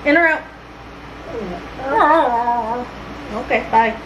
In or out? Okay, bye.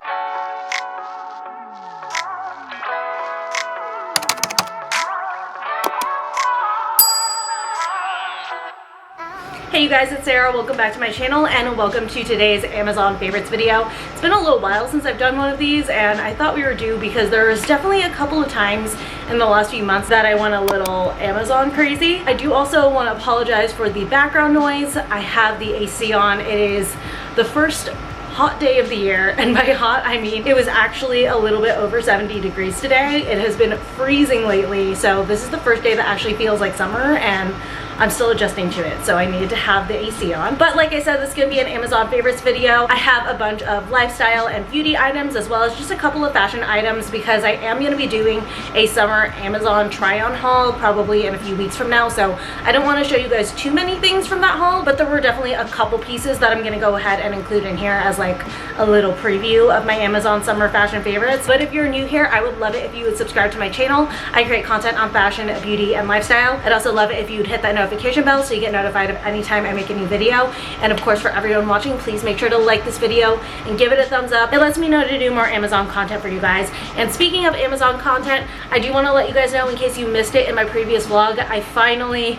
Hey you guys, it's Sarah. Welcome back to my channel and welcome to today's Amazon favorites video. It's been a little while since I've done one of these and I thought we were due because there was definitely a couple of times in the last few months that I went a little Amazon crazy. I do also want to apologize for the background noise. I have the AC on. It is the first hot day of the year, and by hot I mean it was actually a little bit over 70 degrees today. It has been freezing lately, so this is the first day that actually feels like summer and I'm still adjusting to it, so I needed to have the AC on. But like I said, this is gonna be an Amazon favorites video. I have a bunch of lifestyle and beauty items as well as just a couple of fashion items because I am gonna be doing a summer Amazon try-on haul probably in a few weeks from now, so I don't want to show you guys too many things from that haul, but there were definitely a couple pieces that I'm gonna go ahead and include in here as like a little preview of my Amazon summer fashion favorites. But if you're new here, I would love it if you would subscribe to my channel. I create content on fashion, beauty, and lifestyle. I'd also love it if you'd hit that notification bell so you get notified of any time I make a new video. And of course, for everyone watching, please make sure to like this video and give it a thumbs up. It lets me know to do more Amazon content for you guys. And speaking of Amazon content, I do want to let you guys know in case you missed it in my previous vlog, I finally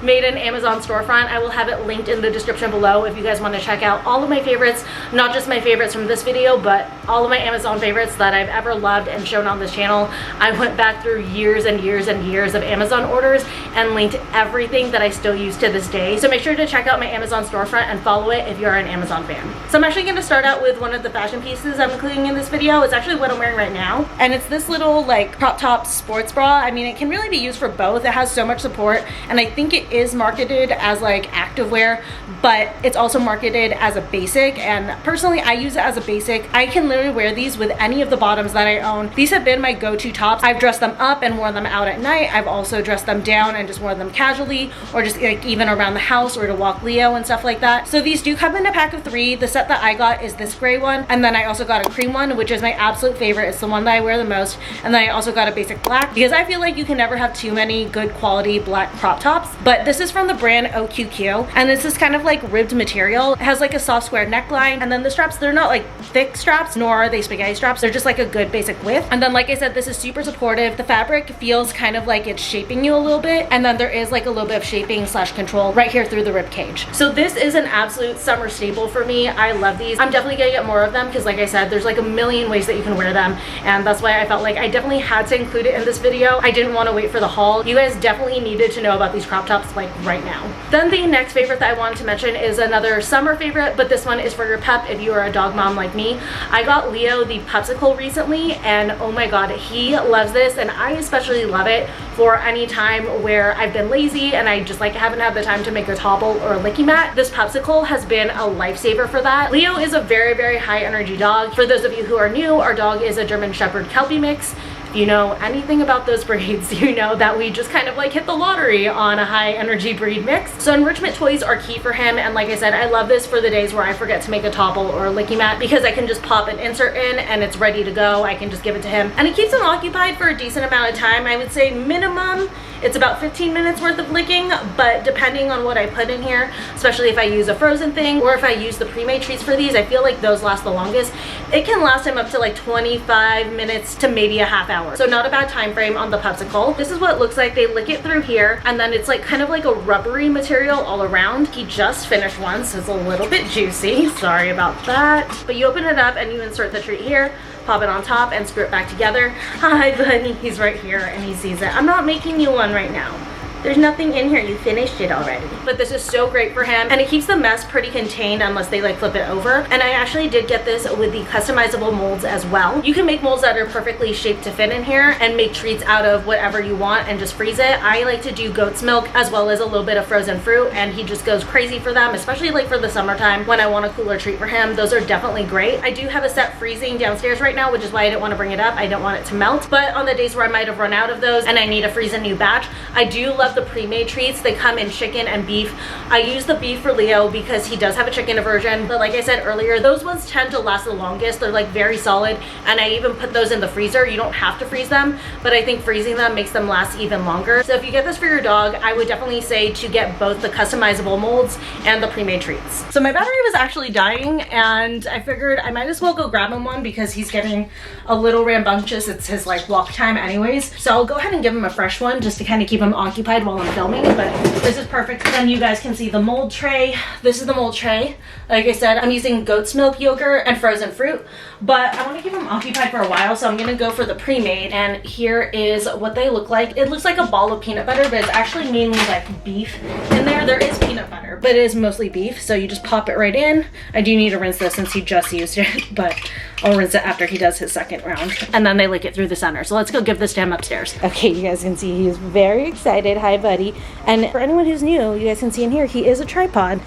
made an Amazon storefront. I will have it linked in the description below if you guys want to check out all of my favorites, not just my favorites from this video, but all of my Amazon favorites that I've ever loved and shown on this channel. I went back through years and years and years of Amazon orders and linked everything that I still use to this day. So make sure to check out my Amazon storefront and follow it if you're an Amazon fan. So I'm actually going to start out with one of the fashion pieces I'm including in this video. It's actually what I'm wearing right now. And it's this little like crop top sports bra. I mean, it can really be used for both. It has so much support and I think it is marketed as like activewear, but it's also marketed as a basic, and personally I use it as a basic. I can literally wear these with any of the bottoms that I own. These have been my go-to tops. I've dressed them up and worn them out at night. I've also dressed them down and just worn them casually or just like even around the house or to walk Leo and stuff like that. So these do come in a pack of 3. The set that I got is this gray one, and then I also got a cream one, which is my absolute favorite. It's the one that I wear the most. And then I also got a basic black because I feel like you can never have too many good quality black crop tops. But this is from the brand OQQ, and this is kind of like ribbed material. It has like a soft square neckline, and then the straps, they're not like thick straps, nor are they spaghetti straps. They're just like a good basic width. And then like I said, this is super supportive. The fabric feels kind of like it's shaping you a little bit, and then there is like a little bit of shaping slash control right here through the rib cage. So this is an absolute summer staple for me. I love these. I'm definitely gonna get more of them because like I said, there's like a million ways that you can wear them, and that's why I felt like I definitely had to include it in this video. I didn't want to wait for the haul. You guys definitely needed to know about these crop tops like right now. Then the next favorite that I wanted to mention is another summer favorite, but this one is for your pup if you are a dog mom like me. I got Leo the Pupsicle recently, and oh my god, he loves this, and I especially love it for any time where I've been lazy and I just like haven't had the time to make a topple or a licky mat. This Pupsicle has been a lifesaver for that. Leo is a very, very high energy dog. For those of you who are new, our dog is a German Shepherd Kelpie mix. If you know anything about those breeds, you know that we just kind of like hit the lottery on a high energy breed mix. So enrichment toys are key for him, and like I said, I love this for the days where I forget to make a topple or a licky mat because I can just pop an insert in and it's ready to go. I can just give it to him and it keeps him occupied for a decent amount of time. I would say minimum it's about 15 minutes worth of licking, but depending on what I put in here, especially if I use a frozen thing or if I use the pre-made treats for these, I feel like those last the longest. It can last him up to like 25 minutes to maybe a half hour. So not a bad time frame on the Pupsicle. This is what it looks like. They lick it through here, and then it's like kind of like a rubbery material all around. He just finished one, so it's a little bit juicy. Sorry about that. But you open it up and you insert the treat here, pop it on top and screw it back together. Hi buddy, he's right here and he sees it. I'm not making you one right now. There's nothing in here, you finished it already. But this is so great for him, and it keeps the mess pretty contained unless they like flip it over. And I actually did get this with the customizable molds as well. You can make molds that are perfectly shaped to fit in here and make treats out of whatever you want and just freeze it. I like to do goat's milk as well as a little bit of frozen fruit, and he just goes crazy for them, especially like for the summertime when I want a cooler treat for him. Those are definitely great. I do have a set freezing downstairs right now, which is why I didn't want to bring it up. I don't want it to melt, but on the days where I might have run out of those and I need to freeze a new batch, I do love love the pre-made treats. They come in chicken and beef. I use the beef for Leo because he does have a chicken aversion, but like I said earlier, those ones tend to last the longest. They're like very solid, and I even put those in the freezer. You don't have to freeze them, but I think freezing them makes them last even longer. So if you get this for your dog, I would definitely say to get both the customizable molds and the pre-made treats. So my battery was actually dying, and I figured I might as well go grab him one because he's getting a little rambunctious. It's his like walk time anyways. So I'll go ahead and give him a fresh one just to kind of keep him occupied while I'm filming. But this is perfect. Then you guys can see the mold tray. This is the mold tray. Like I said, I'm using goat's milk yogurt and frozen fruit, but I want to keep them occupied for a while, so I'm going to go for the pre-made. And here is what they look like. It looks like a ball of peanut butter, but it's actually mainly like beef in there. There is peanut butter, but it is mostly beef, so you just pop it right in. I do need to rinse this since he just used it, but I'll rinse it after he does his second round. And then they lick it through the center. So let's go give this to him upstairs. Okay, you guys can see he's very excited. Hi, buddy. And for anyone who's new, you guys can see in here, he is a tripod.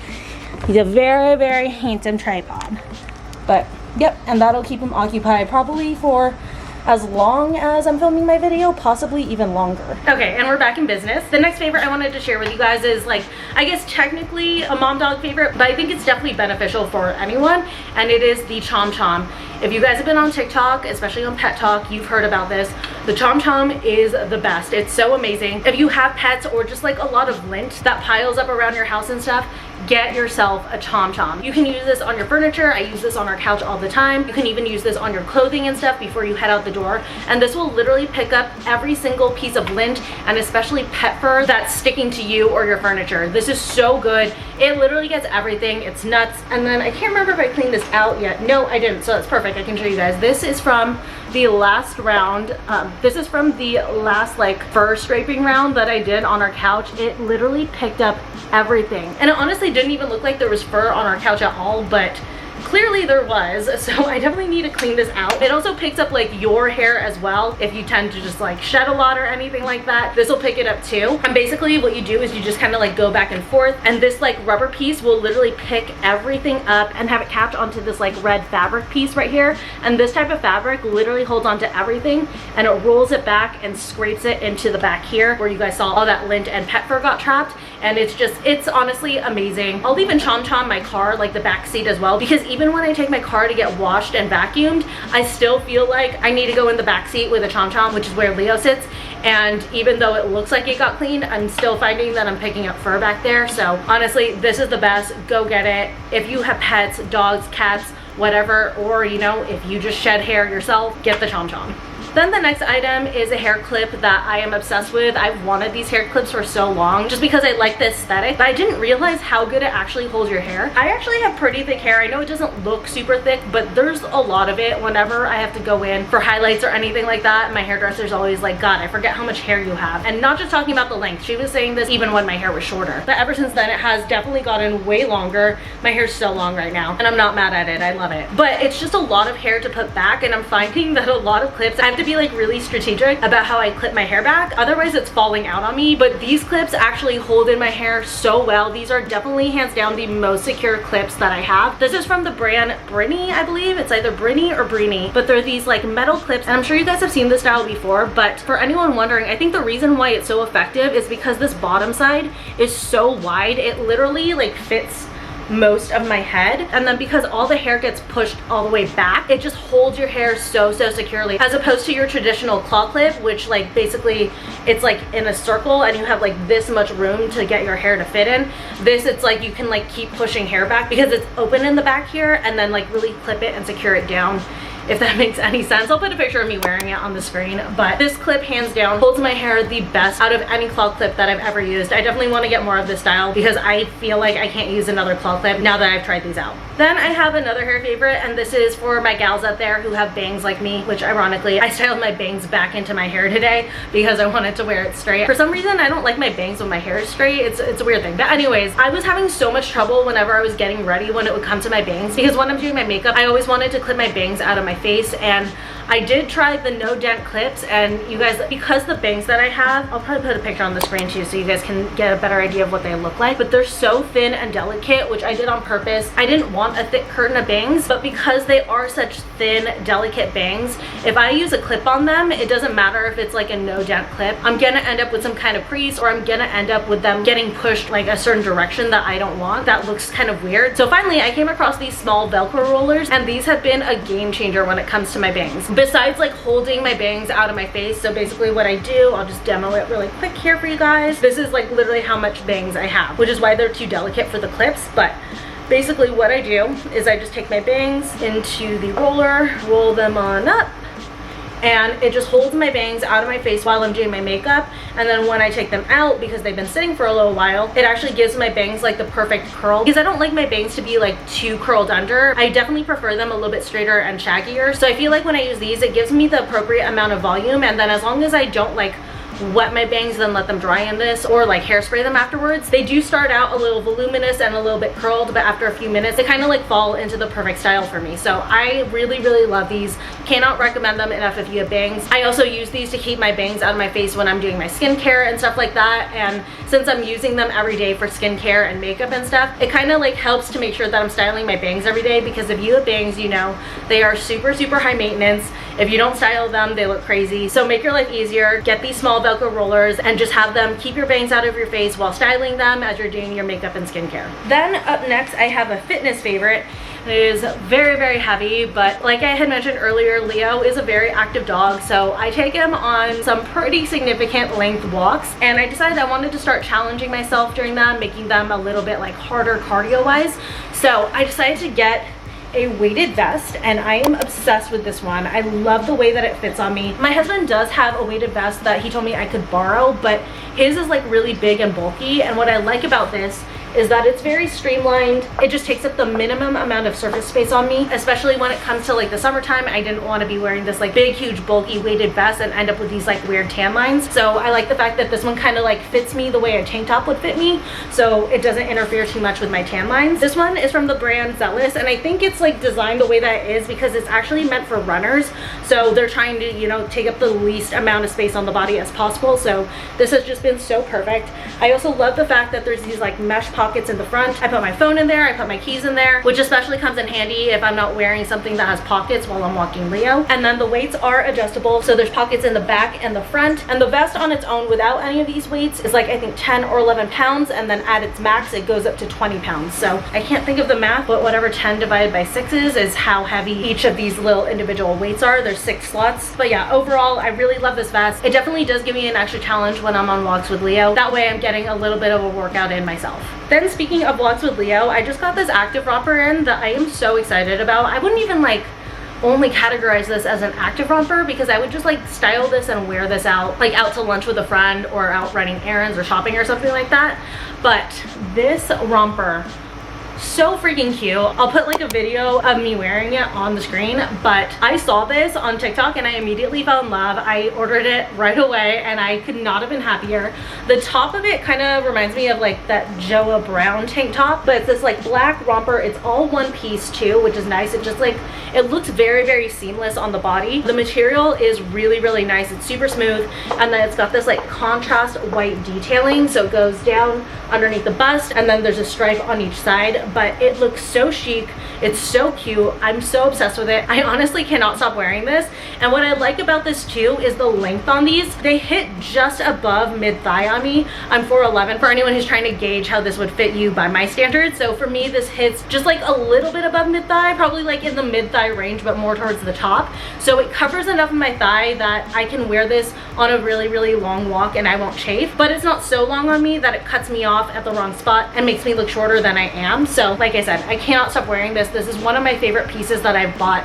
He's a very, very handsome tripod. But yep, and that'll keep him occupied probably for as long as I'm filming my video, possibly even longer. Okay, and we're back in business. The next favorite I wanted to share with you guys is like, I guess technically a mom dog favorite, but I think it's definitely beneficial for anyone, and it is the Chom Chom. If you guys have been on TikTok, especially on Pet Talk, you've heard about this. The Chom Chom is the best. It's so amazing. If you have pets or just like a lot of lint that piles up around your house and stuff, get yourself a Chom Chom. You can use this on your furniture. I use this on our couch all the time. You can even use this on your clothing and stuff before you head out the door. And this will literally pick up every single piece of lint, and especially pet fur that's sticking to you or your furniture. This is so good. It literally gets everything. It's nuts. And then I can't remember if I cleaned this out yet. No, I didn't. So that's perfect. I can show you guys. This is from the last round. This is from the last like fur scraping round that I did on our couch. It literally picked up everything, and it honestly didn't even look like there was fur on our couch at all, but clearly there was, so I definitely need to clean this out. It also picks up like your hair as well. If you tend to just like shed a lot or anything like that, this will pick it up too. And basically what you do is you just kind of like go back and forth, and this like rubber piece will literally pick everything up and have it capped onto this like red fabric piece right here. And this type of fabric literally holds onto everything, and it rolls it back and scrapes it into the back here where you guys saw all that lint and pet fur got trapped. And it's honestly amazing. I'll even Chom Chom my car, like the back seat as well, because even when I take my car to get washed and vacuumed, I still feel like I need to go in the back seat with a Chom Chom, which is where Leo sits. And even though it looks like it got cleaned, I'm still finding that I'm picking up fur back there. So honestly, this is the best. Go get it. If you have pets, dogs, cats, whatever, or you know, if you just shed hair yourself, get the Chom Chom. Then the next item is a hair clip that I am obsessed with. I've wanted these hair clips for so long just because I like the aesthetic, but I didn't realize how good it actually holds your hair. I actually have pretty thick hair. I know it doesn't look super thick, but there's a lot of it. Whenever I have to go in for highlights or anything like that, my hairdresser's always like, God, I forget how much hair you have. And not just talking about the length. She was saying this even when my hair was shorter. But ever since then, it has definitely gotten way longer. My hair's so long right now, and I'm not mad at it. I love it. But it's just a lot of hair to put back, and I'm finding that a lot of clips, I have to be like really strategic about how I clip my hair back, otherwise it's falling out on me. But these clips actually hold in my hair so well. These are definitely hands down the most secure clips that I have. This is from the brand Brinny, I believe. It's either Brinny or Brini, but they're these like metal clips, and I'm sure you guys have seen this style before. But for anyone wondering, I think the reason why it's so effective is because this bottom side is so wide. It literally like fits most of my head, and then because all the hair gets pushed all the way back, it just holds your hair so securely, as opposed to your traditional claw clip, which like basically it's like in a circle and you have like this much room to get your hair to fit in. This, it's like you can like keep pushing hair back because it's open in the back here, and then like really clip it and secure it down, if that makes any sense. I'll put a picture of me wearing it on the screen, but this clip hands down holds my hair the best out of any claw clip that I've ever used. I definitely want to get more of this style because I feel like I can't use another claw clip now that I've tried these out. Then I have another hair favorite, and this is for my gals out there who have bangs like me, which ironically, I styled my bangs back into my hair today because I wanted to wear it straight. For some reason, I don't like my bangs when my hair is straight. It's a weird thing. But anyways, I was having so much trouble whenever I was getting ready when it would come to my bangs, because when I'm doing my makeup, I always wanted to clip my bangs out of my my face. And I did try the no dent clips, and you guys, because the bangs that I have, I'll probably put a picture on the screen too so you guys can get a better idea of what they look like, but they're so thin and delicate, which I did on purpose. I didn't want a thick curtain of bangs, but because they are such thin, delicate bangs, if I use a clip on them, it doesn't matter if it's like a no dent clip, I'm gonna end up with some kind of crease, or I'm gonna end up with them getting pushed like a certain direction that I don't want. That looks kind of weird. So finally I came across these small Velcro rollers, and these have been a game changer when it comes to my bangs. Besides like holding my bangs out of my face, so basically what I do, I'll just demo it really quick here for you guys. This is like literally how much bangs I have, which is why they're too delicate for the clips. But basically what I do is I just take my bangs into the roller, roll them on up, and it just holds my bangs out of my face while I'm doing my makeup. And then when I take them out, because they've been sitting for a little while, it actually gives my bangs like the perfect curl, because I don't like my bangs to be like too curled under. I definitely prefer them a little bit straighter and shaggier. So I feel like when I use these, it gives me the appropriate amount of volume. And then as long as I don't like wet my bangs then let them dry in this, or like hairspray them afterwards, they do start out a little voluminous and a little bit curled, but after a few minutes they kind of like fall into the perfect style for me. So I really love these. Cannot recommend them enough if you have bangs. I also use these to keep my bangs out of my face when I'm doing my skincare and stuff like that, and since I'm using them every day for skincare and makeup and stuff, it kind of like helps to make sure that I'm styling my bangs every day, because if you have bangs, you know they are super high maintenance. If you don't style them, they look crazy. So make your life easier, get these small Velcro rollers and just have them keep your bangs out of your face while styling them as you're doing your makeup and skincare. Then up next I have a fitness favorite. It is very heavy, but like I had mentioned earlier, Leo is a very active dog, so I take him on some pretty significant length walks, and I decided I wanted to start challenging myself during them, making them a little bit like harder cardio wise. So I decided to get a weighted vest, and I am obsessed with this one. I love the way that it fits on me. My husband does have a weighted vest that he told me I could borrow, but his is like really big and bulky, and what I like about this is that it's very streamlined. It just takes up the minimum amount of surface space on me, especially when it comes to like the summertime. I didn't want to be wearing this like big, huge, bulky weighted vest and end up with these like weird tan lines. So I like the fact that this one kind of like fits me the way a tank top would fit me, so it doesn't interfere too much with my tan lines. This one is from the brand Zealous, and I think it's like designed the way that it is because it's actually meant for runners. So they're trying to, you know, take up the least amount of space on the body as possible. So this has just been so perfect. I also love the fact that there's these like mesh pockets in the front. I put my phone in there, I put my keys in there, which especially comes in handy if I'm not wearing something that has pockets while I'm walking Leo. And then the weights are adjustable, so there's pockets in the back and the front. And the vest on its own without any of these weights is like I think 10 or 11 pounds, and then at its max it goes up to 20 pounds. So I can't think of the math, but whatever 10 divided by 6 is how heavy each of these little individual weights are. There's 6 slots. But yeah, overall I really love this vest. It definitely does give me an extra challenge when I'm on walks with Leo. That way I'm getting a little bit of a workout in myself. Then speaking of walks with Leo, I just got this active romper in that I am so excited about. I wouldn't even like only categorize this as an active romper, because I would just like style this and wear this out, like out to lunch with a friend or out running errands or shopping or something like that. But this romper, so freaking cute. I'll put like a video of me wearing it on the screen, but I saw this on TikTok and I immediately fell in love. I ordered it right away and I could not have been happier. The top of it kind of reminds me of like that Joa Brown tank top, but it's this like black romper. It's all one piece too, which is nice. It just like, it looks very seamless on the body. The material is really nice. It's super smooth, and then it's got this like contrast white detailing, so it goes down underneath the bust, and then there's a stripe on each side. But it looks so chic. It's so cute. I'm so obsessed with it. I honestly cannot stop wearing this. And what I like about this too is the length on these. They hit just above mid-thigh on me. I'm 4'11", for anyone who's trying to gauge how this would fit you by my standards. So for me, this hits just like a little bit above mid-thigh, probably like in the mid-thigh range, but more towards the top. So it covers enough of my thigh that I can wear this on a really long walk and I won't chafe. But it's not so long on me that it cuts me off at the wrong spot and makes me look shorter than I am. So like I said, I cannot stop wearing this. This is one of my favorite pieces that I've bought,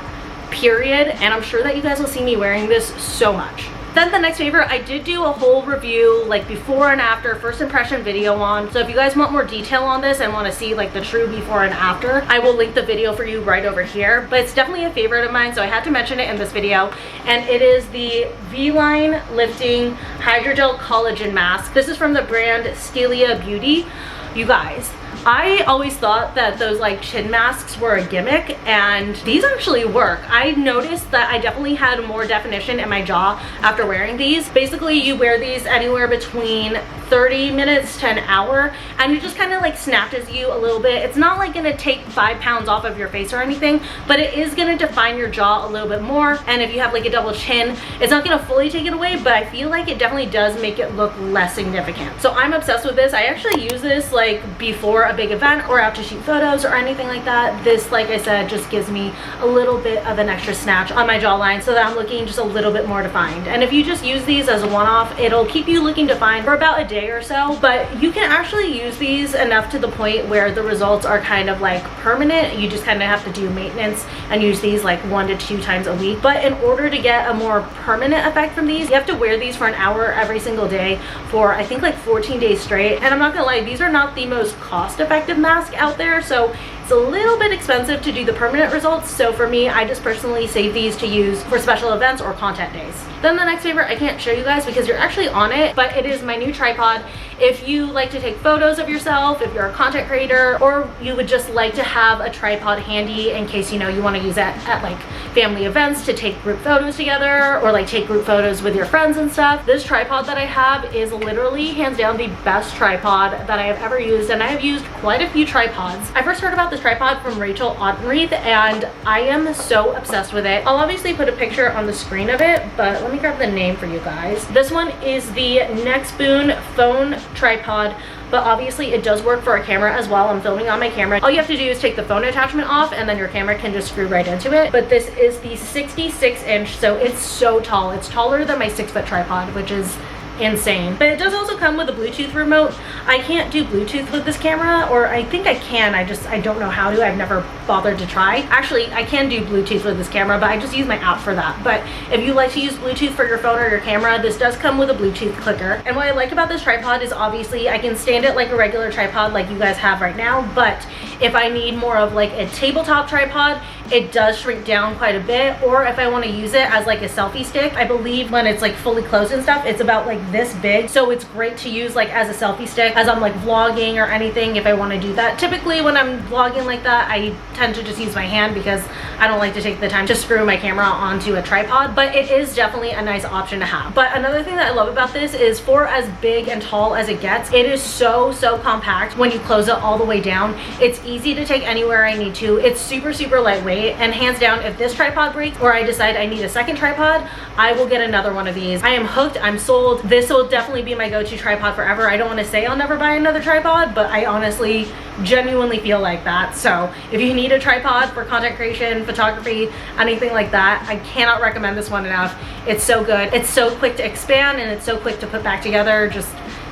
period. And I'm sure that you guys will see me wearing this so much. Then the next favorite, I did do a whole review, like before and after, first impression video on. So if you guys want more detail on this and want to see like the true before and after, I will link the video for you right over here. But it's definitely a favorite of mine, so I had to mention it in this video. And it is the V-Line Lifting Hydrogel Collagen Mask. This is from the brand Stelia Beauty. You guys, I always thought that those like chin masks were a gimmick, and these actually work. I noticed that I definitely had more definition in my jaw after wearing these. Basically, you wear these anywhere between 30 minutes to an hour, and it just kind of like snatches you a little bit. It's not like gonna take 5 pounds off of your face or anything, but it is gonna define your jaw a little bit more. And if you have like a double chin, it's not gonna fully take it away, but I feel like it definitely does make it look less significant. So I'm obsessed with this. I actually use this like before a big event or out to shoot photos or anything like that. This, like I said, just gives me a little bit of an extra snatch on my jawline so that I'm looking just a little bit more defined. And if you just use these as a one-off, it'll keep you looking defined for about a day or so, but you can actually use these enough to the point where the results are kind of like permanent. You just kind of have to do maintenance and use these like 1 to 2 times a week. But in order to get a more permanent effect from these, you have to wear these for an hour every single day for I think like 14 days straight. And I'm not gonna lie, these are not the most cost-effective mask out there, so it's a little bit expensive to do the permanent results. So for me, I just personally save these to use for special events or content days. Then the next favorite I can't show you guys because you're actually on it, but it is my new tripod. If you like to take photos of yourself, if you're a content creator, or you would just like to have a tripod handy in case, you know, you want to use it at like family events to take group photos together, or like take group photos with your friends and stuff, this tripod that I have is literally hands down the best tripod that I have ever used, and I have used quite a few tripods. I first heard about this tripod from Rachel Ottenreith, and I am so obsessed with it. I'll obviously put a picture on the screen of it, but let me grab the name for you guys. This one is the Nextboon phone tripod, but obviously it does work for a camera as well. I'm filming on my camera. All you have to do is take the phone attachment off and then your camera can just screw right into it. But this is the 66-inch, so it's so tall. It's taller than my 6-foot tripod, which is insane. But it does also come with a Bluetooth remote. I can't do Bluetooth with this camera, or I think I can, I don't know how to. I've never bothered to try. Actually, I can do Bluetooth with this camera, but I just use my app for that. But if you like to use Bluetooth for your phone or your camera, this does come with a Bluetooth clicker. And what I like about this tripod is obviously I can stand it like a regular tripod like you guys have right now, but if I need more of like a tabletop tripod, it does shrink down quite a bit. Or if I want to use it as like a selfie stick, I believe when it's like fully closed and stuff, it's about like this big, so it's great to use like as a selfie stick as I'm like vlogging or anything if I want to do that. Typically when I'm vlogging like that, I tend to just use my hand because I don't like to take the time to screw my camera onto a tripod, but it is definitely a nice option to have. But another thing that I love about this is for as big and tall as it gets, it is so compact. When you close it all the way down, it's easy to take anywhere I need to. It's super lightweight, and hands down, if this tripod breaks or I decide I need a second tripod, I will get another one of these. I am hooked. I'm sold. This will definitely be my go-to tripod forever. I don't want to say I'll never buy another tripod, but I honestly genuinely feel like that. So if you need a tripod for content creation, photography, anything like that, I cannot recommend this one enough. It's so good. It's so quick to expand and it's so quick to put back together. Just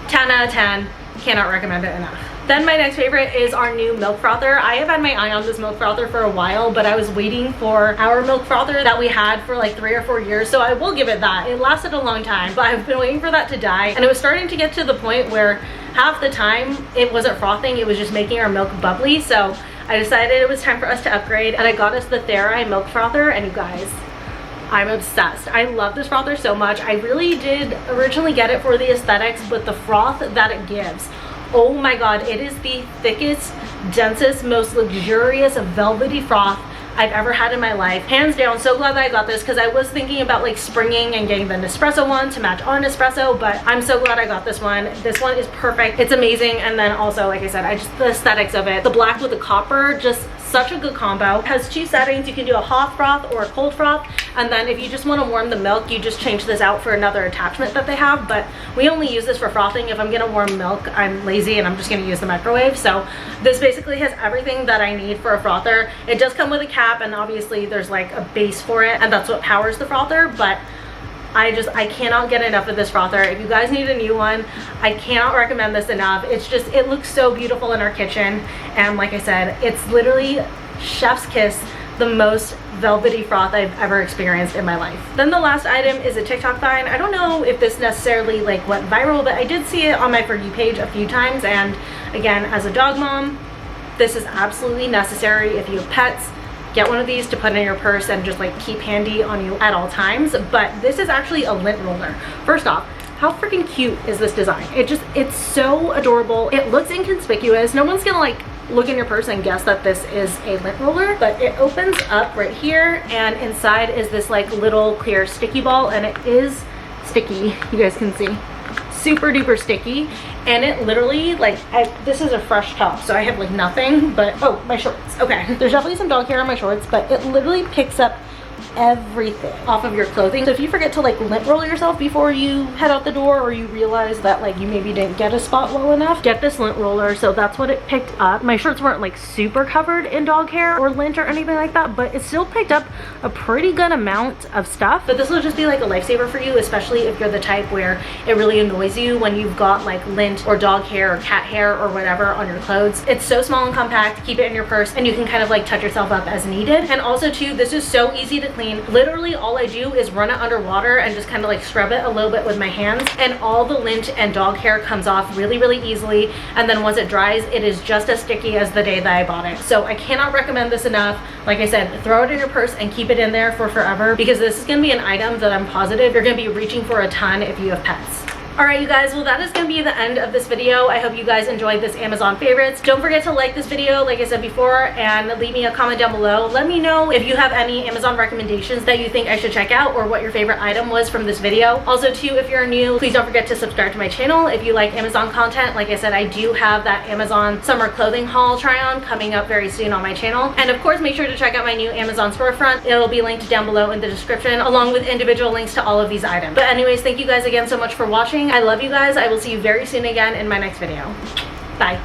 10 out of 10. Cannot recommend it enough. Then my next favorite is our new milk frother. I have had my eye on this milk frother for a while, but I was waiting for our milk frother that we had for like 3 or 4 years, so I will give it that. It lasted a long time, but I've been waiting for that to die, and it was starting to get to the point where half the time it wasn't frothing, it was just making our milk bubbly. So I decided it was time for us to upgrade, and I got us the Thera milk frother, and you guys, I'm obsessed. I love this frother so much. I really did originally get it for the aesthetics, but the froth that it gives, oh my god, it is the thickest, densest, most luxurious velvety froth I've ever had in my life. Hands down, so glad that I got this, because I was thinking about like springing and getting the Nespresso one to match our Nespresso, but I'm so glad I got this one. This one is perfect. It's amazing. And then also, like I said, the aesthetics of it, the black with the copper, just such a good combo. It has 2 settings. You can do a hot froth or a cold froth, and then if you just want to warm the milk, you just change this out for another attachment that they have. But we only use this for frothing. If I'm gonna warm milk, I'm lazy and I'm just gonna use the microwave. So this basically has everything that I need for a frother. It does come with a cap, and obviously there's like a base for it, and that's what powers the frother. But I cannot get enough of this frother. If you guys need a new one, I cannot recommend this enough. It's just, it looks so beautiful in our kitchen, and like I said, it's literally chef's kiss, the most velvety froth I've ever experienced in my life. Then the last item is a TikTok find. I don't know if this necessarily like went viral, but I did see it on my For You page a few times, and again, as a dog mom, this is absolutely necessary. If you have pets, get one of these to put in your purse and just like keep handy on you at all times. But this is actually a lint roller. First off, how freaking cute is this design? It's so adorable. It looks inconspicuous. No one's gonna like look in your purse and guess that this is a lint roller, but it opens up right here, and inside is this like little clear sticky ball, and it is sticky. You guys can see, super duper sticky. And it literally, like, this is a fresh top, so I have like nothing but, oh, my shorts. Okay, there's definitely some dog hair on my shorts, but it literally picks up everything off of your clothing. So if you forget to like lint roll yourself before you head out the door, or you realize that like you maybe didn't get a spot well enough, get this lint roller. So that's what it picked up. My shirts weren't like super covered in dog hair or lint or anything like that, but it still picked up a pretty good amount of stuff. But this will just be like a lifesaver for you, especially if you're the type where it really annoys you when you've got like lint or dog hair or cat hair or whatever on your clothes. It's so small and compact. Keep it in your purse, and you can kind of like touch yourself up as needed. And also too, this is so easy to clean. Literally all I do is run it under water and just kind of like scrub it a little bit with my hands, and all the lint and dog hair comes off really, really easily. And then once it dries, it is just as sticky as the day that I bought it. So I cannot recommend this enough. Like I said, throw it in your purse and keep it in there for forever, because this is going to be an item that I'm positive you're going to be reaching for a ton if you have pets. Alright you guys, well that is going to be the end of this video. I hope you guys enjoyed this Amazon favorites. Don't forget to like this video, like I said before, and leave me a comment down below. Let me know if you have any Amazon recommendations that you think I should check out, or what your favorite item was from this video. Also too, if you're new, please don't forget to subscribe to my channel. If you like Amazon content, like I said, I do have that Amazon summer clothing haul try on coming up very soon on my channel. And of course, make sure to check out my new Amazon storefront. It'll be linked down below in the description, along with individual links to all of these items. But anyways, thank you guys again so much for watching. I love you guys. I will see you very soon again in my next video. Bye.